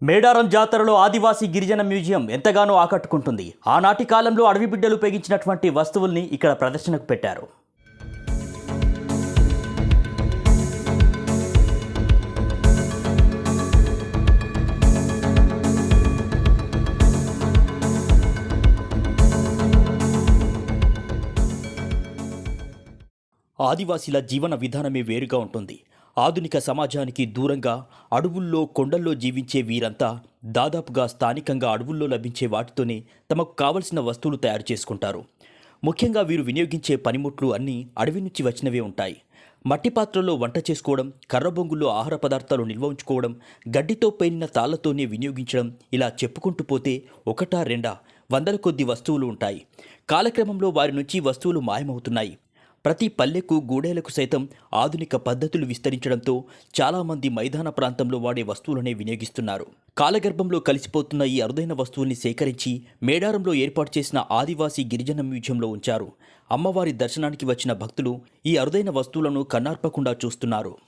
మేడారం జాతరలో ఆదివాసీ గిరిజన మ్యూజియం ఎంతగానో ఆకట్టుకుంటుంది. ఆనాటి కాలంలో అడవి బిడ్డలు ఉపయోగించినటువంటి వస్తువుల్ని ఇక్కడ ప్రదర్శనకు పెట్టారు. ఆదివాసీల జీవన విధానమే వేరుగా ఉంటుంది. ఆధునిక సమాజానికి దూరంగా అడవుల్లో కొండల్లో జీవించే వీరంతా దాదాపుగా స్థానికంగా అడవుల్లో లభించే వాటితోనే తమకు కావలసిన వస్తువులు తయారు చేసుకుంటారు. ముఖ్యంగా వీరు వినియోగించే పనిముట్లు అన్నీ అడవి నుంచి వచ్చినవే ఉంటాయి. మట్టి పాత్రల్లో వంట చేసుకోవడం, కర్రబొంగుల్లో ఆహార పదార్థాలు నిల్వ ఉంచుకోవడం, గడ్డితో పేనిన తాళ్లతోనే వినియోగించడం, ఇలా చెప్పుకుంటూ పోతే ఒకటా రెండా వందల కొద్ది వస్తువులు ఉంటాయి. కాలక్రమంలో వారి నుంచి వస్తువులు మాయమవుతున్నాయి. ప్రతి పల్లెకు గూడేలకు సైతం ఆధునిక పద్ధతులు విస్తరించడంతో చాలామంది మైదాన ప్రాంతంలో వాడే వస్తువులనే వినియోగిస్తున్నారు. కాలగర్భంలో కలిసిపోతున్న ఈ అరుదైన వస్తువుల్ని సేకరించి మేడారంలో ఏర్పాటు చేసిన ఆదివాసీ గిరిజన మ్యూజియంలో ఉంచారు. అమ్మవారి దర్శనానికి వచ్చిన భక్తులు ఈ అరుదైన వస్తువులను కన్నార్పకుండా చూస్తున్నారు.